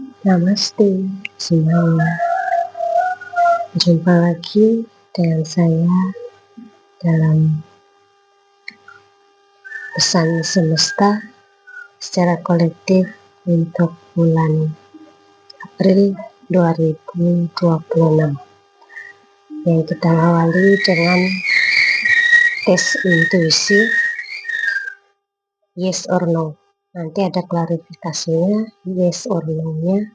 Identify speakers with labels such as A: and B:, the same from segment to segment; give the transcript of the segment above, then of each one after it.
A: Namaste semuanya, jumpa lagi dengan saya dalam pesan semesta secara kolektif untuk bulan April 2026 yang kita awali dengan tes intuisi yes or no. Nanti ada klarifikasinya yes or no-nya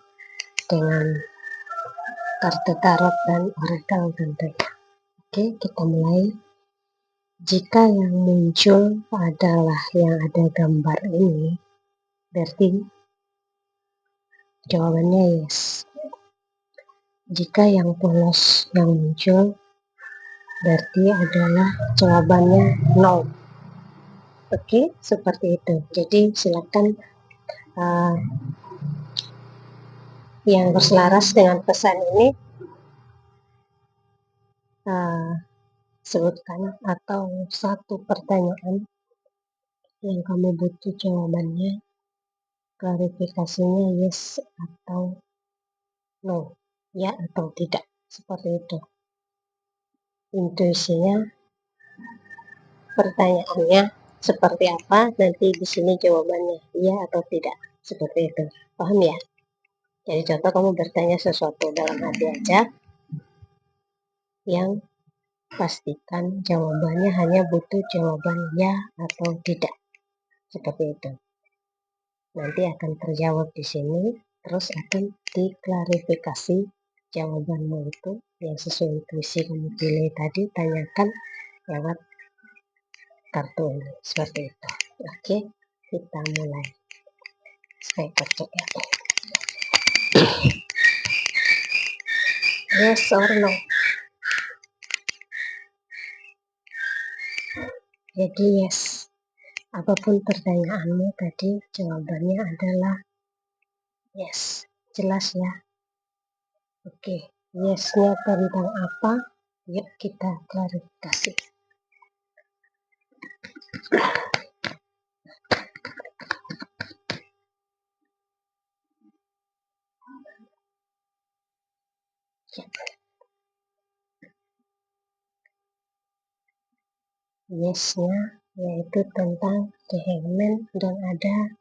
A: dengan kartu tarot dan orakel tentunya. Oke, kita mulai. Jika yang muncul adalah yang ada gambar ini, berarti jawabannya yes. Jika yang polos yang muncul, berarti adalah jawabannya no. Oke, seperti itu. Jadi silakan yang berselaras dengan pesan ini sebutkan, atau satu pertanyaan yang kamu butuh jawabannya, klarifikasinya yes atau no, ya atau tidak, seperti itu. Intuisinya, pertanyaannya seperti apa, nanti di sini jawabannya iya atau tidak, seperti itu. Paham ya? Jadi contoh kamu bertanya sesuatu dalam hati aja, yang pastikan jawabannya hanya butuh jawaban ya atau tidak, seperti itu. Nanti akan terjawab di sini, terus akan diklarifikasi jawabanmu itu yang sesuai intuisi kamu pilih tadi, tanyakan lewat kartu ini, seperti itu. Oke, kita mulai. Saya kocok ya. Yes or no. Jadi yes, apapun pertanyaanmu tadi, jawabannya adalah yes. Jelas ya? Oke, yes-nya tentang apa? Yuk kita klarifikasi. Yes-nya yaitu tentang The Hangman dan ada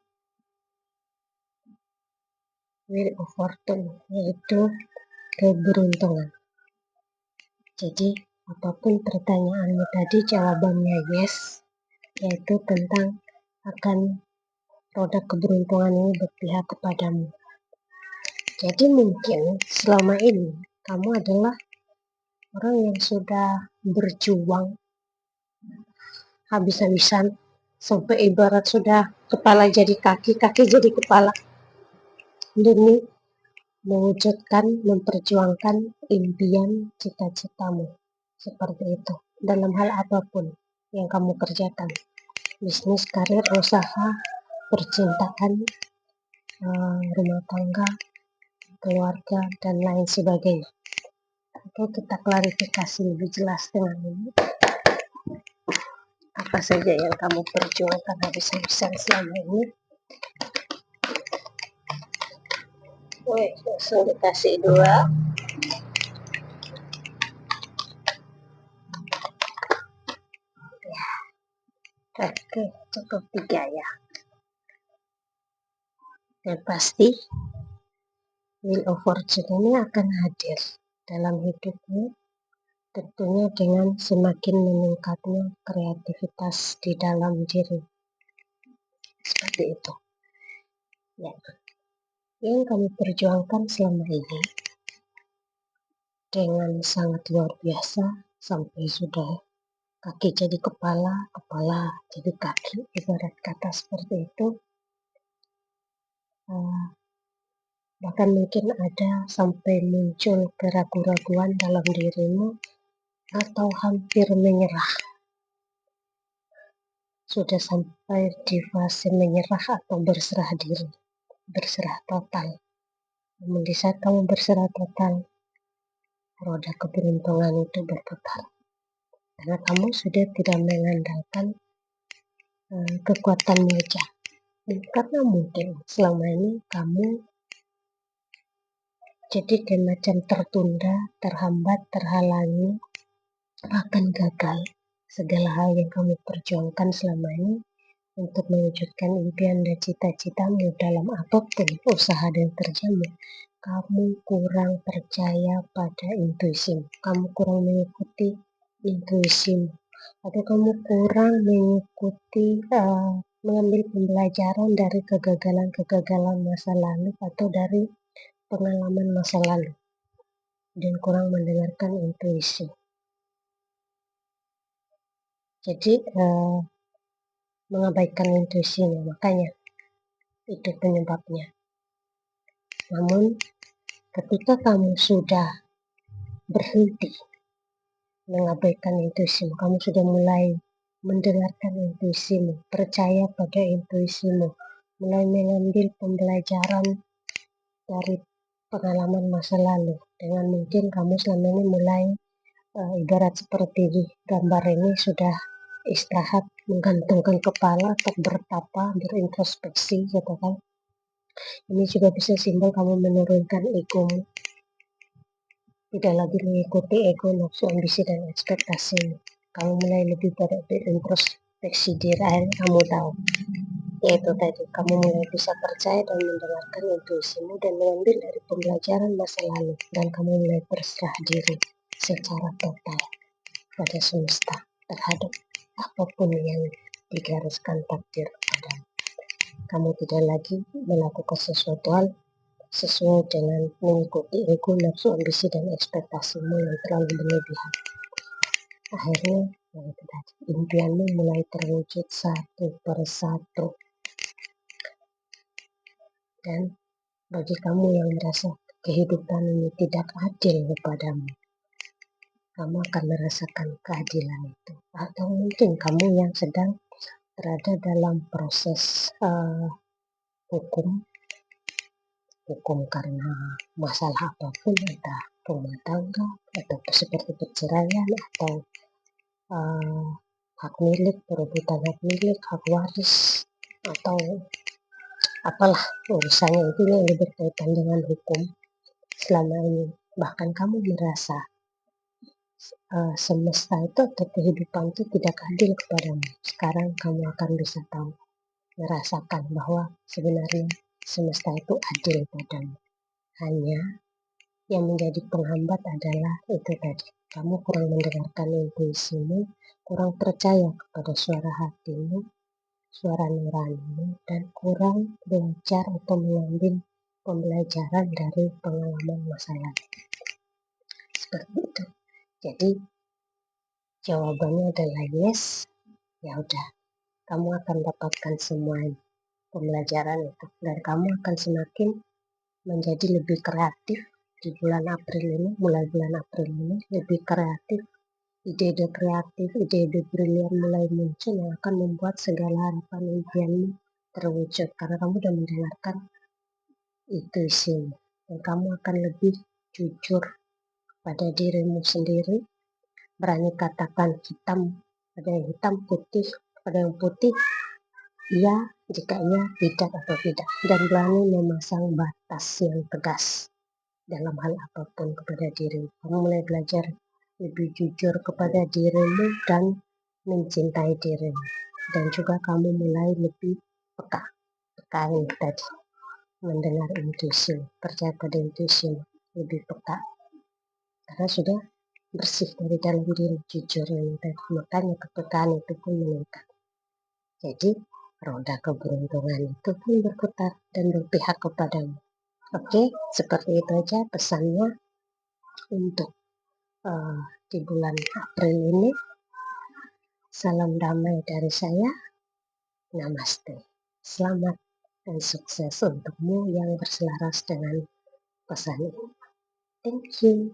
A: Wheel of Fortune, yaitu keberuntungan. Jadi apapun pertanyaanmu tadi, jawabannya yes, yaitu tentang akan roda keberuntungan ini berpihak kepadamu. Jadi mungkin selama ini kamu adalah orang yang sudah berjuang habis-habisan, sampai ibarat sudah kepala jadi kaki, kaki jadi kepala, demi mewujudkan, memperjuangkan impian cita-citamu. Seperti itu dalam hal apapun yang kamu kerjakan, bisnis, karir, usaha, percintaan, rumah tangga, keluarga, dan lain sebagainya. Oke, kita klarifikasi lebih jelas dengan ini. Apa saja yang kamu perjuangkan habis-habisan selama ini? Langsung dikasih 2. Oke, cukup 3 ya. Dan pasti Wheel of Fortune ini akan hadir dalam hidupmu, tentunya dengan semakin meningkatnya kreativitas di dalam diri. Seperti itu. Ya. Yang kamu perjuangkan selama ini dengan sangat luar biasa, sampai sudah kaki jadi kepala, kepala jadi kaki, ibarat kata seperti itu. Bahkan mungkin ada sampai muncul keraguan-raguan dalam dirimu, atau hampir menyerah. Sudah sampai di fase menyerah atau berserah diri, berserah total. Namun di saat kamu berserah total, roda keberuntungan itu berputar. Karena kamu sudah tidak mengandalkan kekuatan meja. Karena mungkin selama ini kamu Jadi kayak macam tertunda, terhambat, terhalangi, akan gagal. Segala hal yang kamu perjuangkan selama ini untuk mewujudkan impian dan cita-citamu dalam apapun usaha dan kerjamu, kamu kurang percaya pada intuisimu, kamu kurang mengikuti intuisimu, atau kamu kurang mengikuti mengambil pembelajaran dari kegagalan-kegagalan masa lalu atau dari pengalaman masa lalu, dan kurang mendengarkan intuisi. Jadi mengabaikan intuisinya, makanya itu penyebabnya. Namun ketika kamu sudah berhenti mengabaikan intuisimu, kamu sudah mulai mendengarkan intuisimu, percaya pada intuisimu, mulai mengambil pembelajaran dari pengalaman masa lalu, dengan mungkin kamu selama ini mulai ibarat seperti di gambar ini sudah istirahat, menggantungkan kepala atau bertapa, berintrospeksi gitu kan. Ini juga bisa simbol kamu menurunkan egomu, tidak lagi mengikuti ego, nafsu, ambisi, dan ekspektasi. Kamu mulai lebih pada berintrospeksi diri, akhirnya kamu tahu. Yaitu tadi, kamu mulai bisa percaya dan mendengarkan intuisimu dan mengambil dari pembelajaran masa lalu. Dan kamu mulai berserah diri secara total pada semesta terhadap apapun yang digariskan takdir padamu. Kamu tidak lagi melakukan sesuatu hal sesuai dengan mengikuti ego, nafsu, ambisi, dan ekspektasimu yang terlalu berlebihan. Akhirnya, impianmu mulai terwujud satu persatu. Dan bagi kamu yang merasa kehidupan ini tidak adil kepadamu, kamu akan merasakan keadilan itu. Atau mungkin kamu yang sedang berada dalam proses hukum karena masalah apapun, entah rumah tangga atau seperti perceraian atau hak milik, perebutan hak milik, hak waris, atau apalah urusannya itu yang berkaitan dengan hukum selama ini. Bahkan kamu merasa semesta itu atau kehidupan itu tidak adil kepadamu. Sekarang kamu akan bisa tahu, merasakan bahwa sebenarnya semesta itu adil padamu. Hanya yang menjadi penghambat adalah itu tadi, kamu kurang mendengarkan intuisimu, kurang percaya kepada suara hatimu, suara nuranimu, dan kurang belajar atau mengambil pembelajaran dari pengalaman masa lalu. Seperti itu. Jadi jawabannya adalah yes. Ya udah, kamu akan dapatkan semua pembelajaran itu, dan kamu akan semakin menjadi lebih kreatif di bulan April ini, mulai bulan April ini lebih kreatif, ide-ide kreatif, ide-ide brilian mulai muncul yang akan membuat segala harapan impianmu terwujud, karena kamu sudah mendengarkan intuisimu, dan kamu akan lebih jujur pada dirimu sendiri, berani katakan hitam pada yang hitam, putih pada yang putih, iya jika iya, tidak atau tidak, dan berani memasang batas yang tegas dalam hal apapun kepada dirimu. Kamu mulai belajar lebih jujur kepada dirimu dan mencintai dirimu, dan juga kamu mulai lebih peka ini tadi, mendengar intuisi, percaya pada intuisi, lebih peka karena sudah bersih dari dalam diri, jujur ini tadi. Makanya kepekaan itu pun meningkat. Jadi roda keberuntungan itu pun berputar dan berpihak kepadamu. Oke, seperti itu aja pesannya untuk di bulan April ini. Salam damai dari saya. Namaste. Selamat dan sukses untukmu yang berselaras dengan pesan ini. Thank you.